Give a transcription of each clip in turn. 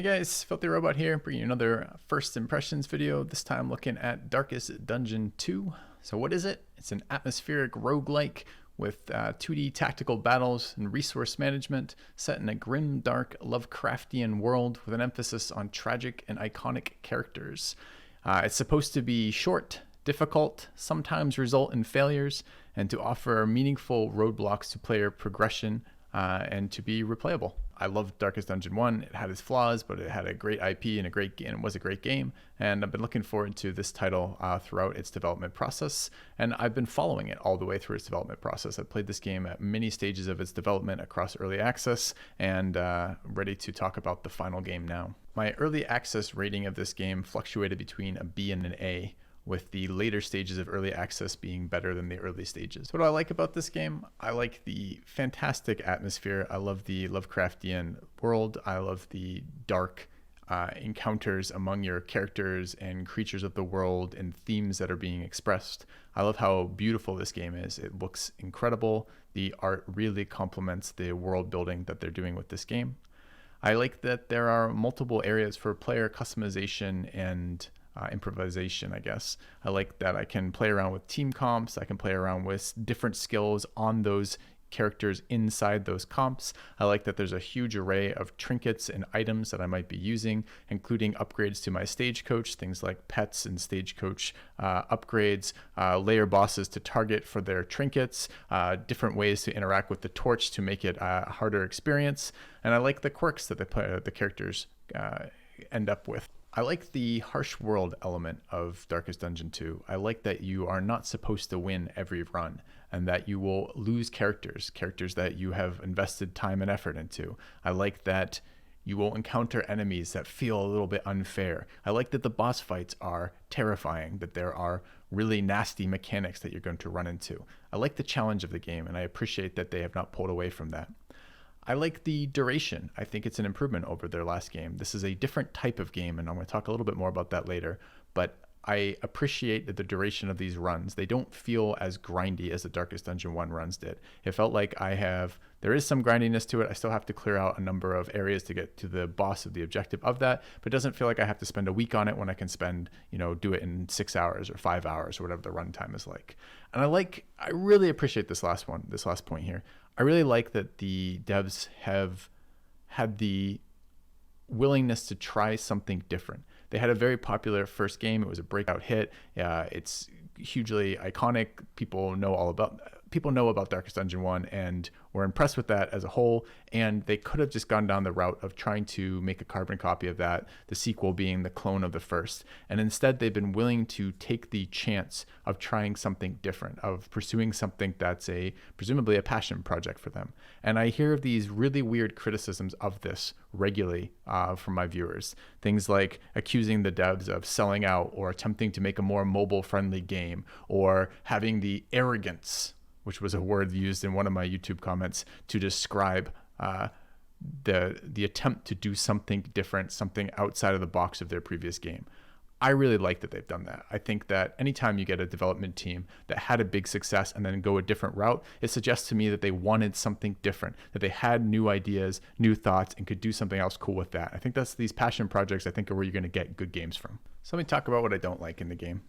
Hey guys, FilthyRobot here, bringing you another first impressions video, this time looking at Darkest Dungeon 2. So what is it? It's an atmospheric roguelike with 2D tactical battles and resource management set in a grim, dark, Lovecraftian world with an emphasis on tragic and iconic characters. It's supposed to be short, difficult, sometimes result in failures, and to offer meaningful roadblocks to player progression and to be replayable. I loved Darkest Dungeon 1. It had its flaws, but it had a great IP and it was a great game. And I've been looking forward to this title throughout its development process. And I've been following it all the way through its development process. I've played this game at many stages of its development across early access and ready to talk about the final game now. My early access rating of this game fluctuated between a B and an A, with the later stages of early access being better than the early stages. What do I like about this game? I like the fantastic atmosphere. I love the Lovecraftian world. I love the dark encounters among your characters and creatures of the world and themes that are being expressed. I love how beautiful this game is. It looks incredible. The art really complements the world building that they're doing with this game. I like that there are multiple areas for player customization and improvisation, I guess. I like that I can play around with team comps. I can play around with different skills on those characters inside those comps. I like that there's a huge array of trinkets and items that I might be using, including upgrades to my stagecoach, things like pets and stagecoach upgrades, layer bosses to target for their trinkets, different ways to interact with the torch to make it a harder experience. And I like the quirks that the characters end up with. I like the harsh world element of Darkest Dungeon 2. I like that you are not supposed to win every run and that you will lose characters that you have invested time and effort into. I like that you will encounter enemies that feel a little bit unfair. I like that the boss fights are terrifying, that there are really nasty mechanics that you're going to run into. I like the challenge of the game, and I appreciate that they have not pulled away from that. I like the duration. I think it's an improvement over their last game. This is a different type of game, and I'm going to talk a little bit more about that later. But I appreciate the duration of these runs. They don't feel as grindy as the Darkest Dungeon 1 runs did. It felt like there is some grindiness to it. I still have to clear out a number of areas to get to the boss of the objective of that, but it doesn't feel like I have to spend a week on it when I can do it in 6 hours or 5 hours or whatever the runtime is like. And I really appreciate this last point here. I really like that the devs have had the willingness to try something different. They had a very popular first game. It was a breakout hit. It's hugely iconic. People know about Darkest Dungeon 1 and were impressed with that as a whole, and they could have just gone down the route of trying to make a carbon copy of that, the sequel being the clone of the first. And instead, they've been willing to take the chance of trying something different, of pursuing something that's presumably a passion project for them. And I hear these really weird criticisms of this regularly from my viewers. Things like accusing the devs of selling out or attempting to make a more mobile-friendly game, or having the arrogance, which was a word used in one of my YouTube comments to describe the attempt to do something different, something outside of the box of their previous game. I really like that they've done that. I think that anytime you get a development team that had a big success and then go a different route, it suggests to me that they wanted something different, that they had new ideas, new thoughts, and could do something else cool with that. I think that's these passion projects, I think, are where you're going to get good games from. So let me talk about what I don't like in the game.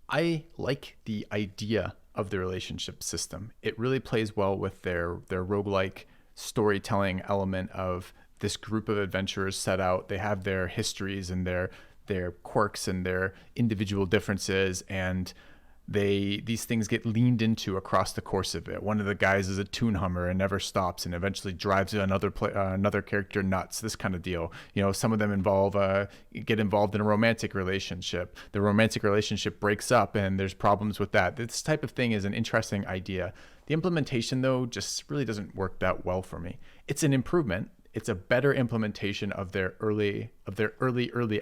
I like the idea of the relationship system. It really plays well with their roguelike storytelling element of this group of adventurers set out. They have their histories and their quirks and their individual differences, and these things get leaned into across the course of it. One of the guys is a tune hummer and never stops and eventually drives another character nuts, this kind of deal. Some of them get involved in a romantic relationship. The romantic relationship breaks up and there's problems with that. This type of thing is an interesting idea. The implementation, though, just really doesn't work that well for me. It's an improvement. It's a better implementation of their early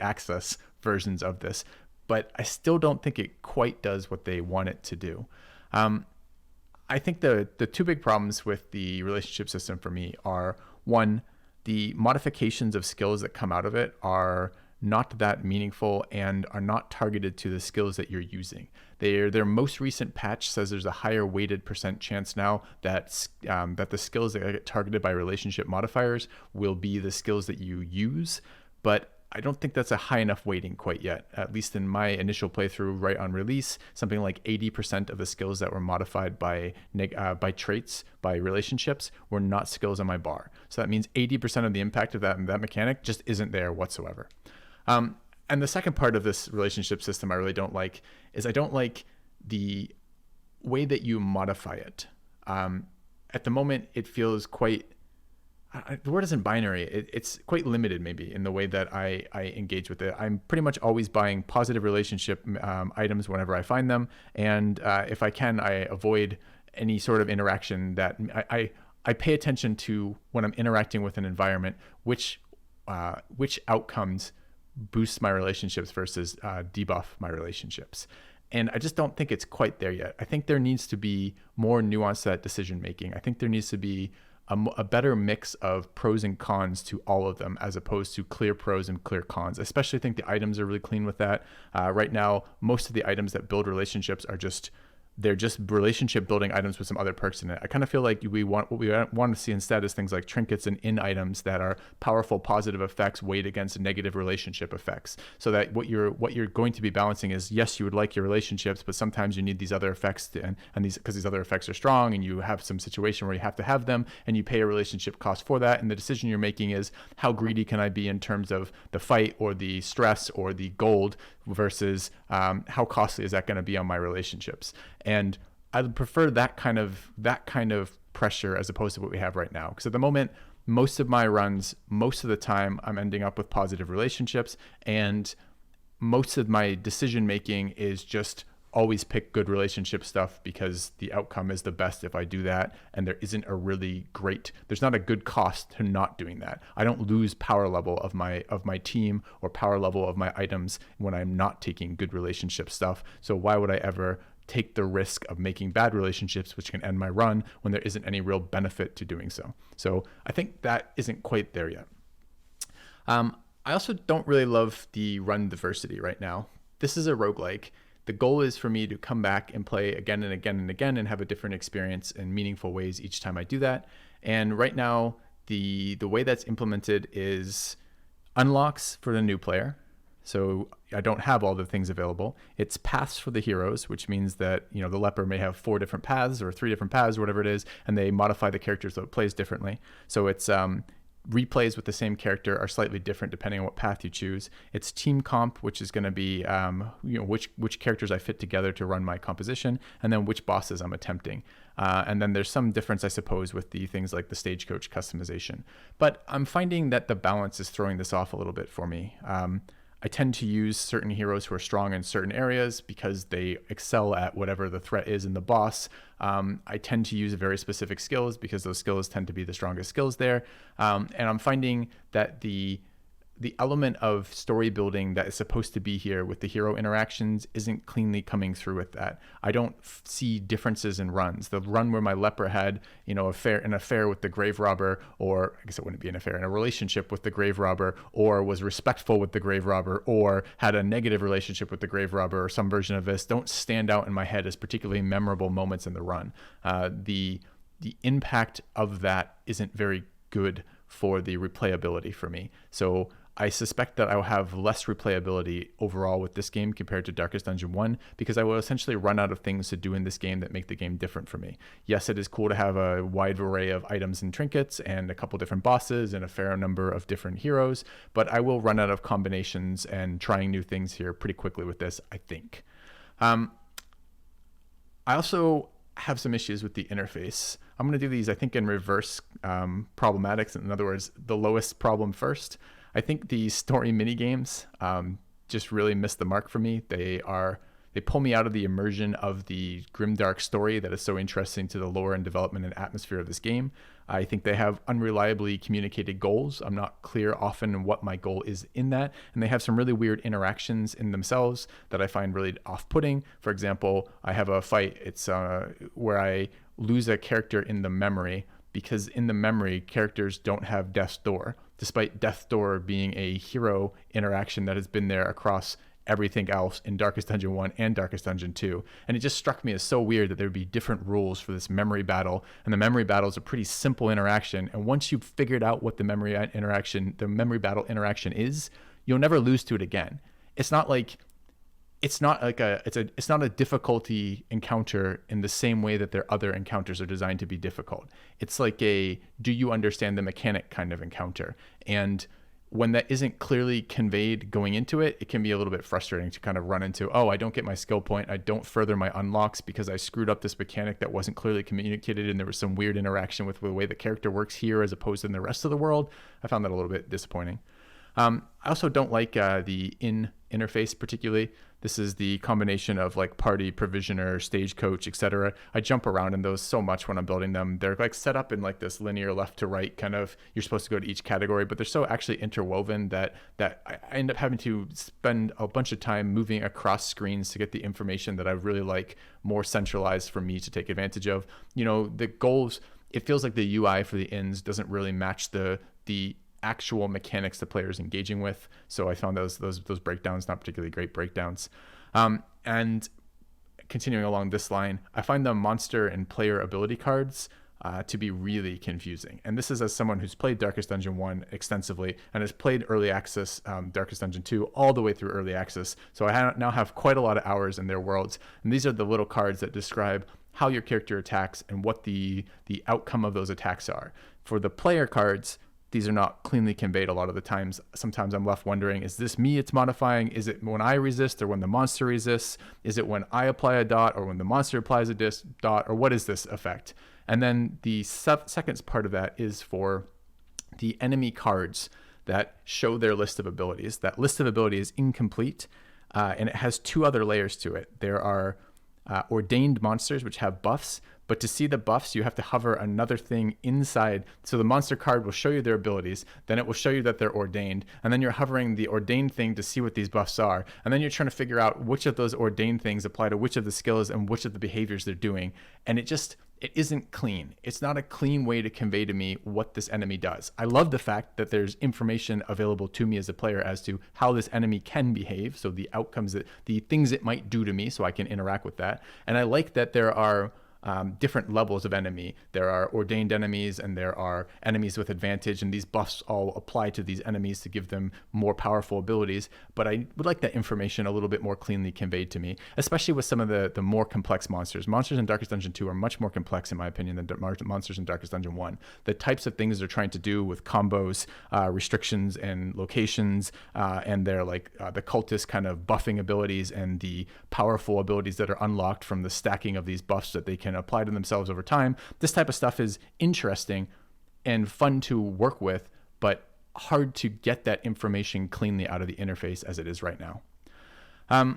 access versions of this, but I still don't think it quite does what they want it to do. I think the two big problems with the relationship system for me are, one, the modifications of skills that come out of it are not that meaningful and are not targeted to the skills that you're using. Their most recent patch says there's a higher weighted percent chance now that that the skills that get targeted by relationship modifiers will be the skills that you use, but I don't think that's a high enough weighting quite yet. At least in my initial playthrough right on release, something like 80% of the skills that were modified by traits, by relationships, were not skills on my bar. So that means 80% of the impact of that mechanic just isn't there whatsoever. And the second part of this relationship system I really don't like is I don't like the way that you modify it. At the moment, it feels quite... the word isn't binary. It's quite limited maybe in the way that I engage with it. I'm pretty much always buying positive relationship items whenever I find them. And if I can, I avoid any sort of interaction that I pay attention to when I'm interacting with an environment, which outcomes boost my relationships versus debuff my relationships. And I just don't think it's quite there yet. I think there needs to be more nuance to that decision making. I think there needs to be a better mix of pros and cons to all of them, as opposed to clear pros and clear cons. I especially think the items are really clean with that. Right now, most of the items that build relationships are just relationship building items with some other perks in it. I kind of feel like what we want to see instead is things like trinkets and in items that are powerful positive effects weighed against negative relationship effects. So that what you're going to be balancing is, yes, you would like your relationships, but sometimes you need these other effects and because these other effects are strong, and you have some situation where you have to have them, and you pay a relationship cost for that. And the decision you're making is, how greedy can I be in terms of the fight or the stress or the gold versus how costly is that going to be on my relationships? And I would prefer that kind of pressure as opposed to what we have right now. Because at the moment, most of my runs, most of the time, I'm ending up with positive relationships, and most of my decision making is just always pick good relationship stuff because the outcome is the best if I do that, and there's not a good cost to not doing that. I don't lose power level of my team or power level of my items when I'm not taking good relationship stuff. So why would I ever take the risk of making bad relationships, which can end my run, when there isn't any real benefit to doing so? So I think that isn't quite there yet. I also don't really love the run diversity right now. This is a roguelike. The goal is for me to come back and play again and again and again and have a different experience in meaningful ways each time I do that. And right now, the way that's implemented is unlocks for the new player. So I don't have all the things available. It's paths for the heroes, which means that, the leper may have 4 different paths or 3 different paths or whatever it is, and they modify the character so it plays differently. So it's replays with the same character are slightly different depending on what path you choose. It's team comp, which is going to be which characters I fit together to run my composition, and then which bosses I'm attempting. And then there's some difference, I suppose, with the things like the stagecoach customization. But I'm finding that the balance is throwing this off a little bit for me. I tend to use certain heroes who are strong in certain areas because they excel at whatever the threat is in the boss. I tend to use very specific skills because those skills tend to be the strongest skills there. And I'm finding that the element of story building that is supposed to be here with the hero interactions isn't cleanly coming through with that. I don't see differences in runs. The run where my leper had, an affair with the grave robber, or I guess it wouldn't be an affair, in a relationship with the grave robber, or was respectful with the grave robber, or had a negative relationship with the grave robber, or some version of this, don't stand out in my head as particularly memorable moments in the run. The impact of that isn't very good for the replayability for me. So I suspect that I will have less replayability overall with this game compared to Darkest Dungeon 1, because I will essentially run out of things to do in this game that make the game different for me. Yes, it is cool to have a wide array of items and trinkets and a couple different bosses and a fair number of different heroes, but I will run out of combinations and trying new things here pretty quickly with this, I think. I also have some issues with the interface. I'm going to do these, I think, in reverse problematics. In other words, the lowest problem first. I think the story minigames just really missed the mark for me. They pull me out of the immersion of the grimdark story that is so interesting to the lore and development and atmosphere of this game. I think they have unreliably communicated goals. I'm not clear often what my goal is in that. And they have some really weird interactions in themselves that I find really off-putting. For example, I have a fight. It's where I lose a character in the memory, because in the memory, characters don't have death's door. despite Death's Door being a hero interaction that has been there across everything else in Darkest Dungeon 1 and Darkest Dungeon 2. And it just struck me as so weird that there would be different rules for this memory battle. And the memory battle is a pretty simple interaction. And once you've figured out what the memory battle interaction is, you'll never lose to it again. It's not a difficulty encounter in the same way that their other encounters are designed to be difficult. It's like a do you understand the mechanic kind of encounter. And when that isn't clearly conveyed going into it, it can be a little bit frustrating to kind of run into, oh, I don't get my skill point. I don't further my unlocks because I screwed up this mechanic that wasn't clearly communicated, and there was some weird interaction with the way the character works here as opposed to in the rest of the world. I found that a little bit disappointing. I also don't like the interface particularly. This is the combination of like party, provisioner, stagecoach, etc. I jump around in those so much when I'm building them. They're like set up in like this linear left to right kind of, you're supposed to go to each category, but they're so actually interwoven that I end up having to spend a bunch of time moving across screens to get the information that I really like more centralized for me to take advantage of. You know, the goals, it feels like the UI for the inns doesn't really match the actual mechanics the player is engaging with. So I found those breakdowns not particularly great breakdowns. And continuing along this line, I find the monster and player ability cards to be really confusing. And this is as someone who's played Darkest Dungeon 1 extensively and has played early access Darkest Dungeon 2 all the way through early access. So I now have quite a lot of hours in their worlds. And these are the little cards that describe how your character attacks and what the outcome of those attacks are. For the player cards, these are not cleanly conveyed a lot of the times. Sometimes I'm left wondering, is this me it's modifying? Is it when I resist or when the monster resists? Is it when I apply a dot or when the monster applies a dot? Or what is this effect? And then the second part of that is for the enemy cards that show their list of abilities. That list of abilities is incomplete, and it has two other layers to it. There are ordained monsters which have buffs, but to see the buffs, you have to hover another thing inside. So the monster card will show you their abilities, then it will show you that they're ordained, and then you're hovering the ordained thing to see what these buffs are, and then you're trying to figure out which of those ordained things apply to which of the skills and which of the behaviors they're doing. And it isn't clean. It's not a clean way to convey to me what this enemy does. I love the fact that there's information available to me as a player as to how this enemy can behave, so the outcomes, the things it might do to me, so I can interact with that. And I like that there are different levels of enemy. There are ordained enemies and there are enemies with advantage, and these buffs all apply to these enemies to give them more powerful abilities. But I would like that information a little bit more cleanly conveyed to me, especially with some of the more complex monsters. Monsters in Darkest Dungeon 2 are much more complex, in my opinion, than monsters in Darkest Dungeon 1. The types of things they're trying to do with combos, restrictions, and locations, and their the cultist kind of buffing abilities and the powerful abilities that are unlocked from the stacking of these buffs that they can apply to themselves over time. This type of stuff is interesting and fun to work with, but hard to get that information cleanly out of the interface as it is right now. I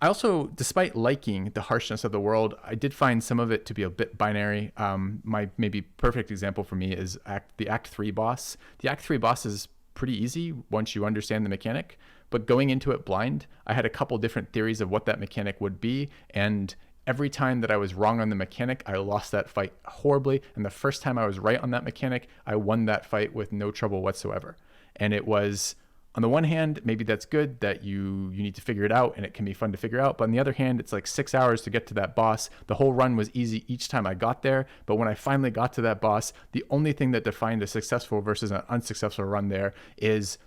also, despite liking the harshness of the world, I did find some of it to be a bit binary. My maybe perfect example for me is the Act 3 boss. The Act 3 boss is pretty easy once you understand the mechanic, but going into it blind, I had a couple different theories of what that mechanic would be, and every time that I was wrong on the mechanic, I lost that fight horribly. And the first time I was right on that mechanic, I won that fight with no trouble whatsoever. And it was, on the one hand, maybe that's good that you need to figure it out and it can be fun to figure out. But on the other hand, it's like 6 hours to get to that boss. The whole run was easy each time I got there. But when I finally got to that boss, the only thing that defined a successful versus an unsuccessful run there is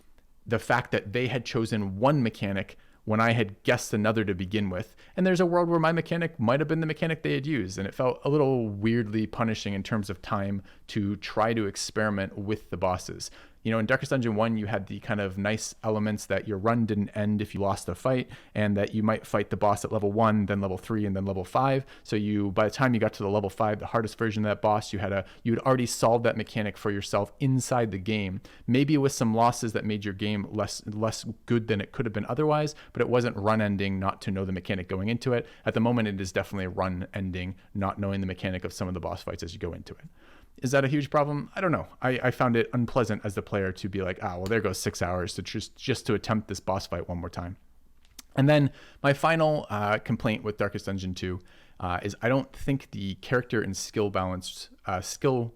the fact that they had chosen one mechanic when I had guessed another to begin with. And there's a world where my mechanic might have been the mechanic they had used. And it felt a little weirdly punishing in terms of time to try to experiment with the bosses. You know, in Darkest Dungeon 1, you had the kind of nice elements that your run didn't end if you lost a fight, and that you might fight the boss at level 1, then level 3, and then level 5. So by the time you got to the level 5, the hardest version of that boss, you had already solved that mechanic for yourself inside the game. Maybe with some losses that made your game less good than it could have been otherwise, but it wasn't run ending not to know the mechanic going into it. At the moment, it is definitely run ending not knowing the mechanic of some of the boss fights as you go into it. Is that a huge problem? I don't know. I found it unpleasant as the player to be like, well, there goes 6 hours to just to attempt this boss fight one more time. And then my final complaint with Darkest Dungeon 2 is I don't think the character and skill balance, character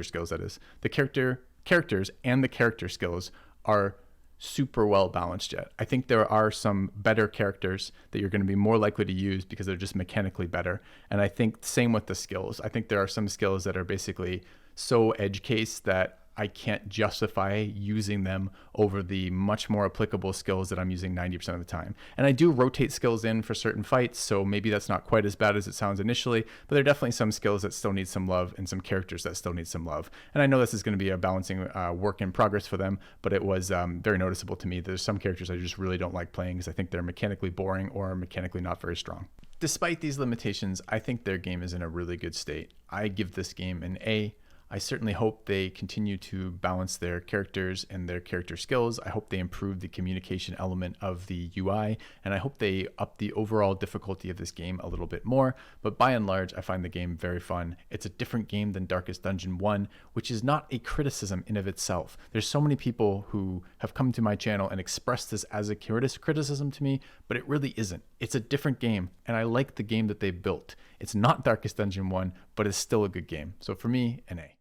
skills, that is, the character characters and the character skills are super well balanced yet. I think there are some better characters that you're going to be more likely to use because they're just mechanically better. And I think same with the skills. I think there are some skills that are basically so edge case that I can't justify using them over the much more applicable skills that I'm using 90% of the time. And I do rotate skills in for certain fights, so maybe that's not quite as bad as it sounds initially, but there are definitely some skills that still need some love and some characters that still need some love. And I know this is going to be a balancing work in progress for them, but it was very noticeable to me. There's some characters I just really don't like playing because I think they're mechanically boring or mechanically not very strong. Despite these limitations, I think their game is in a really good state. I give this game an A. I certainly hope they continue to balance their characters and their character skills. I hope they improve the communication element of the UI, and I hope they up the overall difficulty of this game a little bit more. But by and large, I find the game very fun. It's a different game than Darkest Dungeon 1, which is not a criticism in of itself. There's so many people who have come to my channel and expressed this as a criticism to me, but it really isn't. It's a different game, and I like the game that they built. It's not Darkest Dungeon 1, but it's still a good game. So for me, an A.